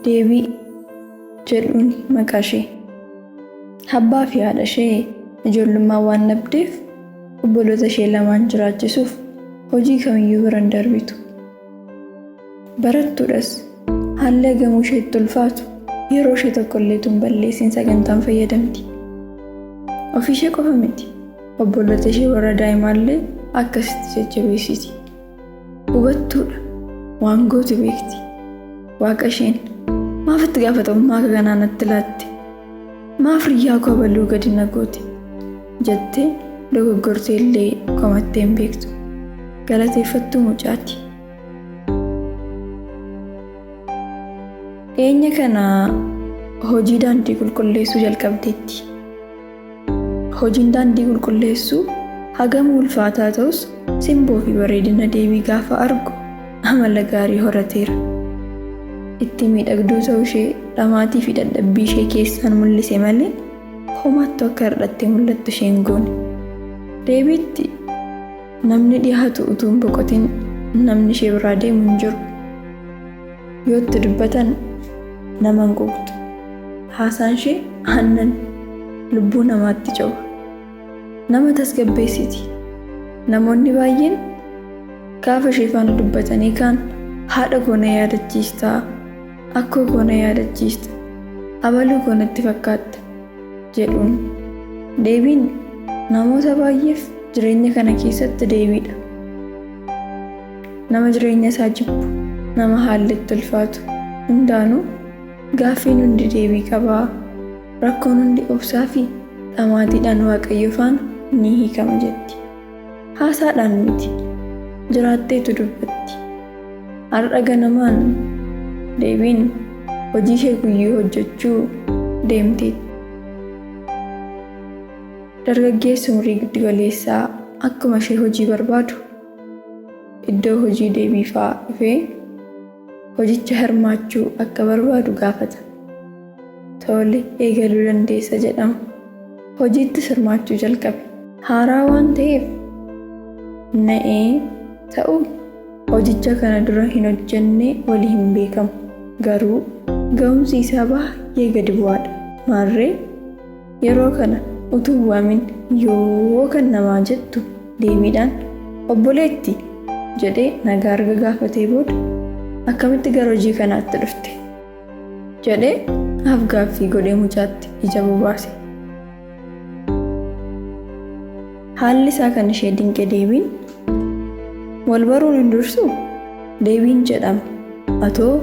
deebii jedhuun maqaa ishee. Abbaa fi haadha ishee ijoollummaa waan dhabdeef obboloota ishee lamaan jiraachisuuf hojii kamiyyuu bira hin darbitu. Barattuudhas haalli gamoo isheetti ulfaatu yeroo ishee tokkollee tun balleessin sagantaan fayyadamti. Ofii ishee qofa miti obboloota ishee warra daa'imaallee akkasitti jajjabeessiti. Hubattuudha waan gootu beekti. Waaqa isheen maaf itti gaafatamummaa kanaa natti laatte? Maaf riyyaa koo baluu gadi na goote? Jettee dogoggortee illee komattee hin beektu. Galateeffattuu mucaati. Dhiyeenya kana hojii daandii qulqulleessuu jalqabdeetti. Hojiin daandii qulqulleessuu hagam ulfaataa ta'us simboo fi bareedina deebii gaafa argu amala gaarii horateera. Itti miidhagduu ta'uu ishee dhamaatii fi dadhabbii ishee keessaan mul'ise malee homaattu akka hir'attee mul'attu isheen goone. Deebiitti namni dhiyaatu utuu hin boqotin namni ishee biraa deemu hin jiru. Yoo itti dubbatan nama hin quuqtu. Haasaan ishee aannan lubbuu namaatti caba. Nama tasgabbeessiti. Namoonni baay'een gaafa ishee faana dubbatanii kaan haadha koo na yaadachiista, akkoo koo na yaadachiista, abaluu koo natti fakkaatta jedhuun. Deebiin namoota baay'eef jireenya kana keessatti deebiidha. Nama jireenya isaa jibbu, nama haalli itti ulfaatu hundaanuu gaaffiin hundi deebii qabaa. Rakkoon hundi obsaa fi dhamaatiidhaan Waaqayyo faana ni hiikama jetti. Haasaadhaan miti jiraatteetu dubbatti. Har'a ganamaan deebiin hojii ishee guyyuu hojjechuu deemteetti. Dargaggeessi umurii giddugaleessaa akkuma ishee hojii barbaadu iddoo hojii deebii fa'aa dhufee hojicha hirmaachuu akka barbaadu gaafata. Tole eegaluu dandeessa jedhama. Hojiitti hirmaachuu jalqabe. Haaraa waan ta'eef na'ee ta'uu hojicha kana dura hin hojjenne walii hin beekamu. Garuu ga'umsi isaa baay'ee gadi bu'aadha. Maarree yeroo kana utuu waamin yoo kan namaa jettu deebiidhaan obboleetti jedhee nagaa erga gaafatee booda akkamitti gara hojii kanaatti dhufte jedhee afgaaffii godhee mucaatti ija bobaase. Haalli isaa kan ishee dinqe deebiin wal baruun hin dursu deebiin jedhama. Atoo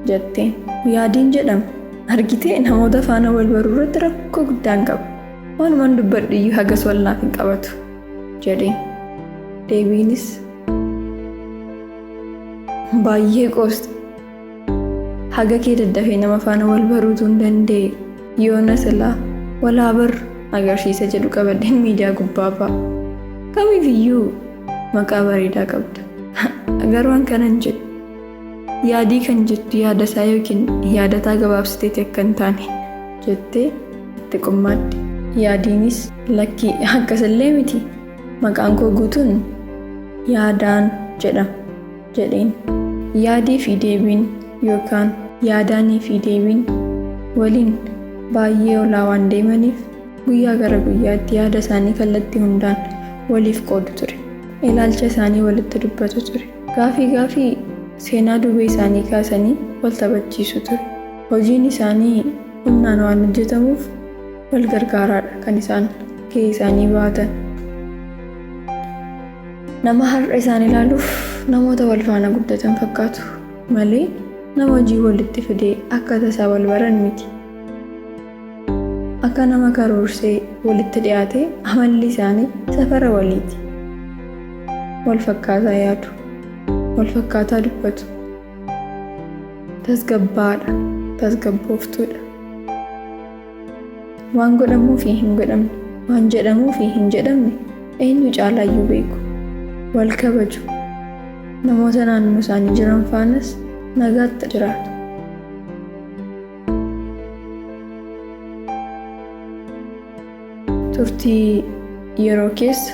jetteen yaadiin jedhama. Argitee namoota faana wal baruu irratti rakkoo guddaan qabu. Walumaan dubbadhu iyyuu hagas walnaaf hin qabatu jedheen. Deebiinis baay'ee qooste. Haga kee daddafee nama faana wal baruutu hin danda'e yoona silaa walaa bar agarsiisa jedhu qabadheen miidiyaa gubbaa ba'a. Kamiifiyyuu maqaa bareedaa qabda. Garuu waan kanan jedhu yaadii kan jettu yaada isaa yookiin yaadataa gabaabsiteeti akka hin taane jettee itti qummaadde. Yaadiinis lakkii akkasillee miti maqaan koo guutuun yaadaan jedhama jedheen. Yaadii fi deebiin yookaan yaadaanii fi deebiin waliin baay'ee olaa waan deemaniif guyyaa gara guyyaatti yaada isaanii kallattii hundaan waliif qoodu ture. Ilaalcha isaanii walitti dubbatu ture. Gaafii seenaa duubee isaanii kaasanii wal taphachiisu ture. Hojiin isaanii humnaan waan hojjetamuuf wal gargaaraadha kan isaan kee isaanii baatan. Nama har'a isaan ilaaluuf namoota wal faana guddatan fakkaatu malee nama hojii walitti fidee akka tasaa wal baran miti. Akka nama karoorsee walitti dhiyaate amalli isaanii safara waliiti. Wal fakkaataa yaadu, wal fakkaataa dubbatu. Tasgabbaadha, tasgabbooftuudha. Waan godhamuu fi hin godhamne, waan jedhamuu fi hin jedhamne eenyu caalaayyuu beeku. Wal kabaju. Namoota naannoo isaanii jiran faanas nagaatti jiraatu. Turtii yeroo keessa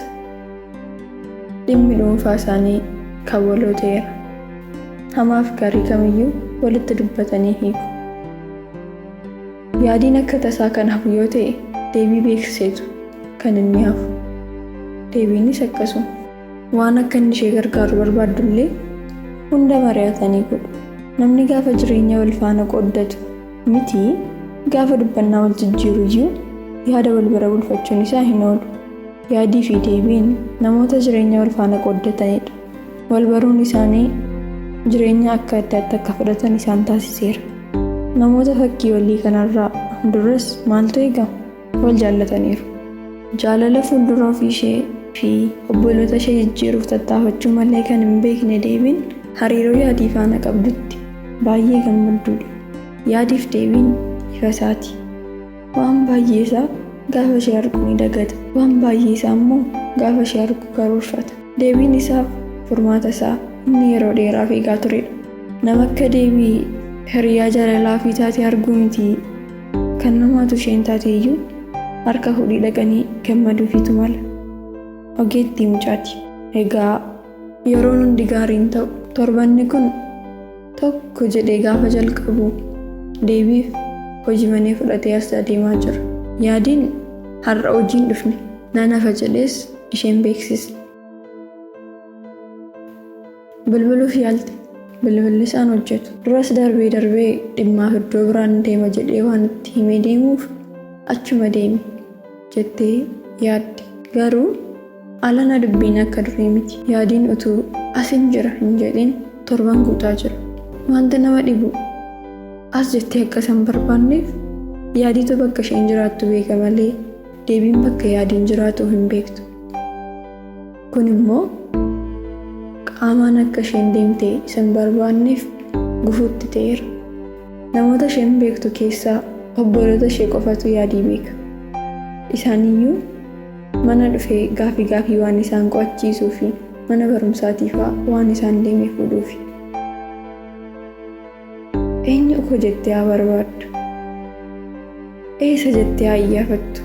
dhimmi dhuunfaa isaanii kan waloo ta'eera. Hamaaf gaarii kamiyyuu walitti dubbatanii hiiku. Yaadiin akka tasaa kan hafu yoo ta'e deebii beeksiseetu kan inni hafu. Deebiinis akkasuma. Waan akka inni ishee gargaaru barbaaddullee hunda mari'atanii godhu. Namni gaafa jireenya wal faana qooddatu miti gaafa dubbannaa wal jijjiiru iyyuu yaada wal bira bulfachuun isaa hin oolu. Yaadii fi deebiin namoota jireenya wal faana qooddatanidha. Wal baruun isaanii jireenya akka addaatti akka fudhatan isaan taasiseera. Namoota fakkii walii kanarraa duras maaltu eegama? Wal jaallataniiru. Jaalala fuuldura ofii ishee fi obboloota ishee jijjiiruuf tattaafachuu malee kan hin beekne deebiin hariiroo yaadii faana qabdutti baay'ee gammadduudha. Yaadiif deebiin ifa isaati. Waan baay'ee isaa gaafa ishee argu ni dagata. Waan baay'ee isaa immoo gaafa ishee argu karoorfata. Deebiin isaaf furmaata isaa inni yeroo dheeraaf eegaa turedha. Nama akka deebii hiriyaa jaalalaa fi taatee arguu miti kan namaatu isheen taate iyyuu harka fuudhii dhaqanii gammaduufitu mala. Ogeettii mucaati. Egaa yeroon hundi gaariin ta'u torbanni kun tokko jedhee gaafa jalqabu deebiif hojii manee fudhatee as adeemaa jira. Yaadiin har'a hojiin dhufne nan hafa jedhees isheen beeksisne. Bilbiluuf yaalte. Bilbilli isaan hojjetu. Duras darbee dhimmaaf iddoo biraan deema jedhee waan itti himee deemuuf achuma deemi jettee yaadde. Garuu alana dubbiin akka durii miti. Yaadiin utuu asin jira hin jedhin torban guutaa jira. Wanti nama dhibu as jettee akka san barbaanneef yaadiitu bakka isheen jiraattu beeka malee deebiin bakka yaadiin jiraatu hin beektu. Kun immoo qaamaan akka isheen deemtee isan barbaanneef gufuutti ta'eera. Namoota isheen beektu keessaa obboloota ishee qofatu yaadii beeka. Isaaniyyuu mana dhufee gaafii waan isaan qo'achiisuu fi mana barumsaatiif waan isaan deemee fuudhuufi. Eenyu uko jettee haa barbaaddu? Eessa jettee haa iyyaafattu?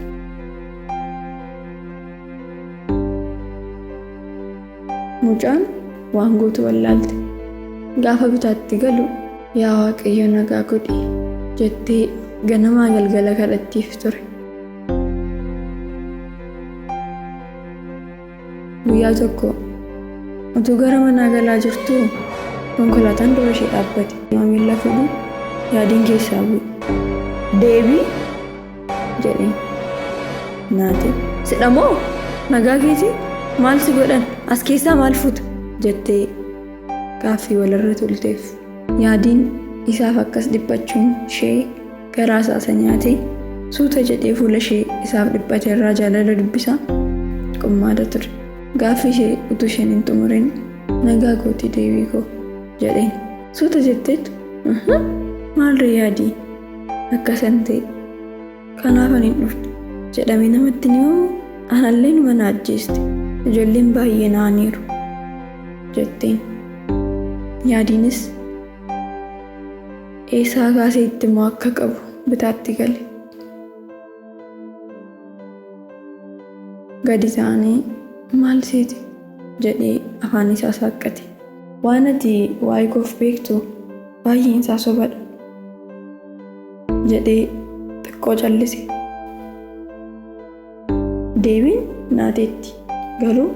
Mucaan waan gootu wallaalte. Gaafa bitaatti galu yaa Waaqayyo nagaa godhi jettee ganamaa galgala kadhattiif ture. Guyyaa tokko utuu gara manaa galaa jirtuu konkolaataan dura ishee dhaabbate. Maamila fuudhu yaadiin keessaa bu'e. Deebii jedheen. Naate sidhamoo nagaa keetii maal si godhan as keessaa maal fuuta jettee gaaffii walirra tulteef. Yaadiin isaaf akkas dhiphachuun ishee garaa isaa nyaatee suuta jedhee fuula ishee isaaf dhiphate irraa jaalala dubbisaa qummaada ture. Gaaffii ishee utuu isheen hin xumurin nagaa gootii deebii koo jedheen. Suuta jetteetu maalree yaadii akkasan ta'e kanaaf ani hin dhufne jedhamee namatti ni himamu anallee numa na ajjeeste ijoolleen baay'ee naaniiru jetteen. Yaadiinis eessaa kaasee itti immoo akka qabu bitaatti gale. Gadi ta'anii maal seeti jedhee afaan isaa saaqqate. Waan ati waa'ee koof beektu baay'een isaa sobadha jedhee xiqqoo callise. Deebiin naateetti garuu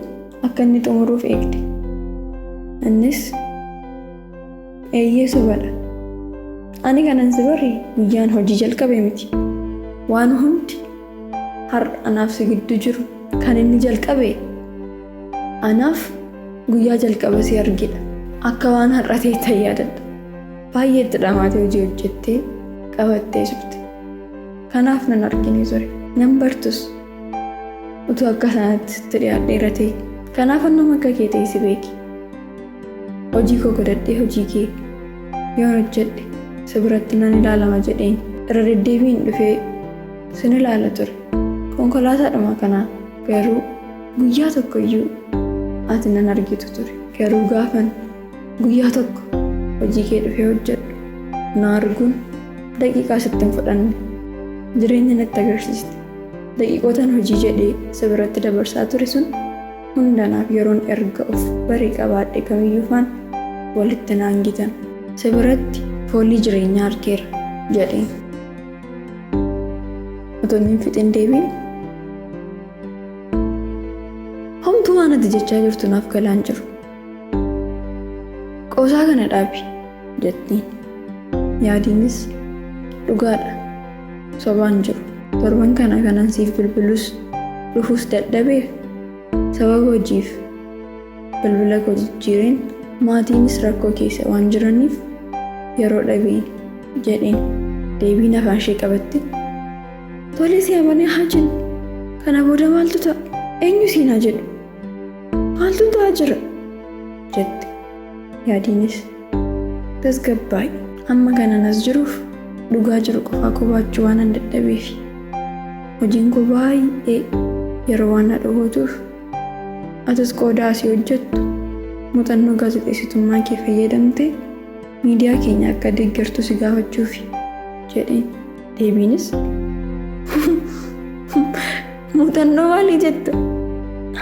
akka inni xumuruuf eegde. Innis eeyyee sobadha. Ani kanan si barre guyyaan hojii jalqabe miti. Waan hundi har'a anaaf si gidduu jiru kan inni jalqabe anaaf guyyaa jalqaba si argidha. Akka waan har'a ta'e yaadadha. Baay'ee itti dhamaatee hojii hojjettee qabattee jirti. Kanaaf nan argine ture. Nan bartus utuu akka sanatti sitti dhiyaadheera ta'e. Kanaaf nama akka kee ta'e si beeki. Hojii koo godhadhee hojii kee yoon hojjedhe si biratti nan ilaalama jedheen irra deddeebiin dhufee sin ilaala ture. Konkolaataadhuma kanaa garuu guyyaa tokko iyyuu ati nan argitu ture. Garuu gaafan guyyaa tokko hojii kee dhufee hojjedhu na arguun daqiiqaa sitti hin fudhanne. Jireenya natti agarsiiste. Daqiiqootaan hojii jedhee si biratti dabarsaa ture sun hundanaaf yeroon erga of barii qabaadhe kamiyyuu faan walitti naangitan. Si biratti foolii jireenyaa argeera jedheen. Otoo inni fixin deebiin homtuu waan ati jechaa jirtu naaf galaan jiru. Qoosaa kana dhaabi jettiin. Yaadiinis dhugaadha sobaan jiru. Torban kana kanan siif bilbilus dhufuus dadhabeef sababa hojiif bilbila koo jijjiireen maatiinis rakkoo keessa waan jiraniif yeroo dhabeen jedheen. Deebiin afaan ishee qabatte tole si amanee haa jennu. Kana booda maaltu ta'a? Eenyu siin haa jedhu? Maaltu ta'aa jira? jette. Yaadiinis tasgabbaa'i. Amma kanan as jiruuf dhugaa jiru qofaa qobaachuu waan an dadhabeef hojiin koo baay'ee yeroo waan na dhowwatuuf atis qooda asii hojjettu muuxannoo gaazexeessitummaa kee fayyadamtee miidiyaa keenya akka deeggartu si gaafachuuf jedheen. Deebiinis muuxannoo maalii jettu?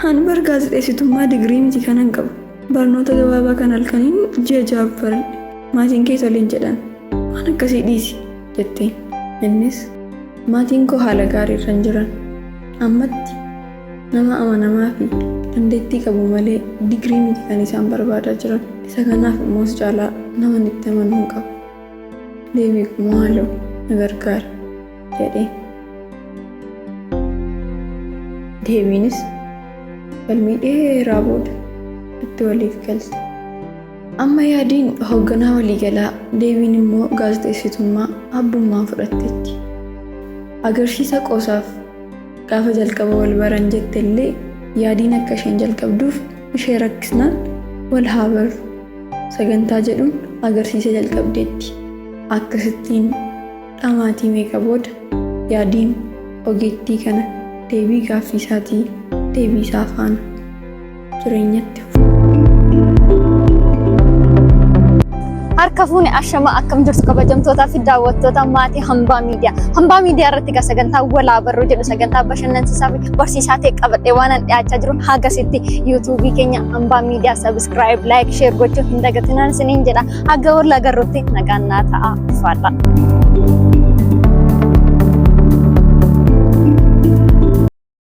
Ani bar gaazexeessitummaa digirii miti kanan qabu. Barnoota gabaabaa kan halkaniin ji'a ja'a baradhe. Maatiin kee toleen jedhan waan akkasii dhiisi jetteen. Innis maatiin koo haala gaarii irra hin jiran. Ammatti nama amanamaa fi dandeettii qabu malee digirii miti kan isaan barbaadaa jiran. Isa kanaaf immoo si caalaa nama itti amanuu hin qabu. Deebii kumoo haaloo na gargaara jedheen. Deebiinis falmii dheeraa booda itti waliif galte. Amma yaadiin hoogganaa waliigalaa, deebiin immoo gaazexeessitummaa abbummaa fudhatteetti. Agarsiisa qoosaaf gaafa jalqaba wal baran jettellee yaadiin akka isheen jalqabduuf ishee rakkisnaan wal haa barru sagantaa jedhuun agarsiisa jalqabdeetti. Akkasittiin dhamaatii meeqa booda yaadiin ogeettii kana deebii gaaffii isaatii deebii isaa faana jireenyatti harka fuune ashama akkam jirtu kabajamtootaa fi daawwattoota maatii Hambaa Miidiyaa. Hambaa Miidiyaa irratti kan sagantaa walaa barruu jedhu sagantaa bashannansiisaa fi barsiisaa ta'e qabadhee waan dhiyaachaa jiru hagasitti yuutuubii keenya Hambaa Miidiyaa sabiskiraayib, laayik, sheer gochuu hin dagatinaan isiniin jedha. Haga wal agarruutti nagaan naa ta'a. Faadha.